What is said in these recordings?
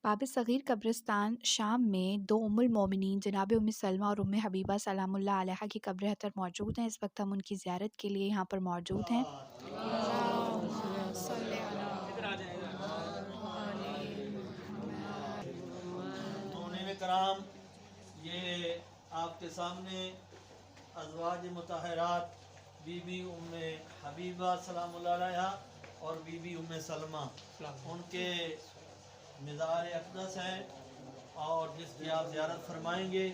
मकाब सग़ीर कब्रिस्तान शाम में दो उम्मुल-मोमिनीन जनाब उम्मे सलमा और उम्मे हबीबा सलामुल्लाह अलैहा की कब्र अतर मौजूद हैं। इस वक्त हम उनकी ज़ियारत के लिए यहाँ पर मौजूद हैं। कराम, ये आपके सामने अज़वाज मुतहरात बीबी उम्मे हबीबा सलामुल्लाह अलैहा और बीबी उम्मे सलमा उनके मज़ार अक़दस है और जिसकी आप ज़ियारत फरमाएंगे।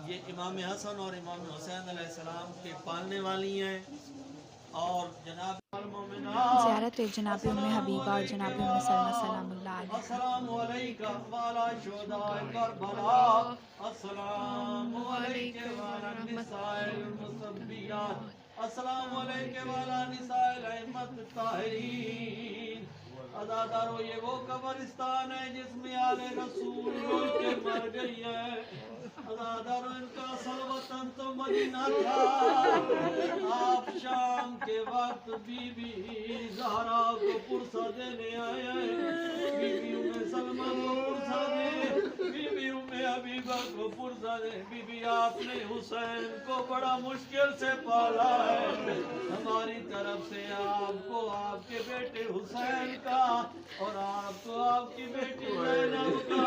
ये इमाम हसन और इमाम हुसैन अलैहिस्सलाम के पालने वाली हैं और जनाब ज़ियारत जनाब उम्मे हबीबा और जनाब उम्मे सलमा सलामुल्लाह अलैहा। अस्सलामु अलैका वाला शुहदाए करबला, अस्सलामु अलैका वाला निसाइल मुसब्बियात, अस्सलामु अलैका वाला निसाइल अइम्मत ताहिरीन। अज़ादारो, ये वो कब्रिस्तान है जिसमें आले रसूल मिल के मर गई है। अज़ादारो, इनका असल वतन तो मदीना था। आप शाम के वक्त बीबी ज़हरा को पुरसा देने आए हैं। बीबी उम्मे सलमा को पुरसा दे, बीबी उम्मे हबीबा को पुरसा दे। बीबी, आपने हुसैन को बड़ा मुश्किल से पाला है। हमारी तरफ से आपको आपके बेटे हुसैन का और आपको आपकी बेटी ज़ैनब का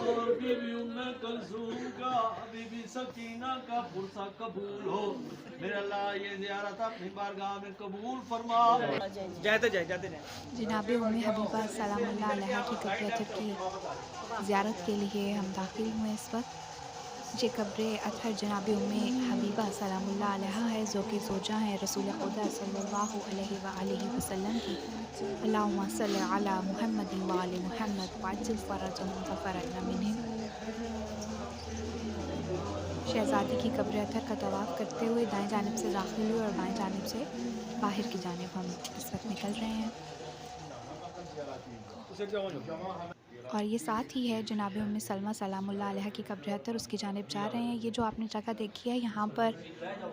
और बीबी उम्मे कलसूम का, बीबी सकीना का पुरसा कबूल हो। मेरे अल्लाह, ये ज़ियारत अपनी बारगाह में कबूल फरमा। जाते जाए जनाब उम्मे हबीबा सलामुल्लाह अलैहा की कब्र अतर की ज़ियारत के लिए हम दाखिल हुए। इस वक्त ये कब्र अतर जनाब उम्मे हबीबा सलामुल्लाह अलैहा है, जो कि ज़ौजा हैं रसूल खुदा सल्लल्लाहु अलैहि वसल्लम की। अल्लाहुम्मा सल्लि अला मुहम्मदिन व आलि मुहम्मद वअज्जिल फ़रजहुम व फ़रजना मिन्हुम। शहज़ादी की कब्र अतर का तवाफ़ करते हुए दाएं जानिब से दाखिल हुए और बाएं जानिब से बाहर की जानिब हम इस वक्त निकल रहे हैं। और ये साथ ही है जनाब उम्मे सलमा सलामुल्लाह अलैहा की कब्र अतर, उसकी जानिब जा रहे हैं। ये जो आपने जगह देखी है, यहाँ पर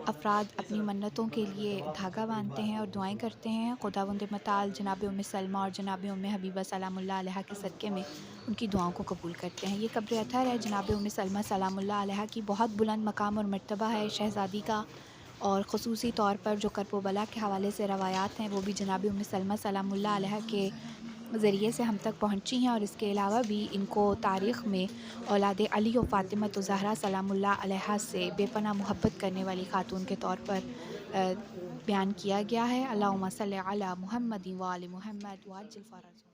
अफराद अपनी मन्नतों के लिए धागा बांधते हैं और दुआएं करते हैं। खुदावंद मताल जनाब उम्मे सलमा और जनाब उम्मे हबीबा सलामुल्लाह अलैहा के सदक़े में उनकी दुआओं को कबूल करते हैं। ये कब्र अतर है जनाब उम्मे सलमा सलामुल्लाह अलैहा की। बहुत बुलंद मकाम और मर्तबा है शहज़ादी का, और ख़ुसूसी तौर पर जो करब व बला के हवाले से रवायात हैं वो भी जनाब उम्मे सलमा सलामुल्लाह अलैहा के ज़रिए से हम तक पहुँची हैं। और इसके अलावा भी इनको तारीख़ में औलाद अली और फ़ातिमा ज़हरा सलामुल्लाह अलैहा से बेपनाह मोहब्बत करने वाली खातून के तौर पर बयान किया गया है। अल्लाहुम्मा सल्लि अला मुहम्मदिन व आलि मुहम्मद वअज्जिल फ़रजहुम।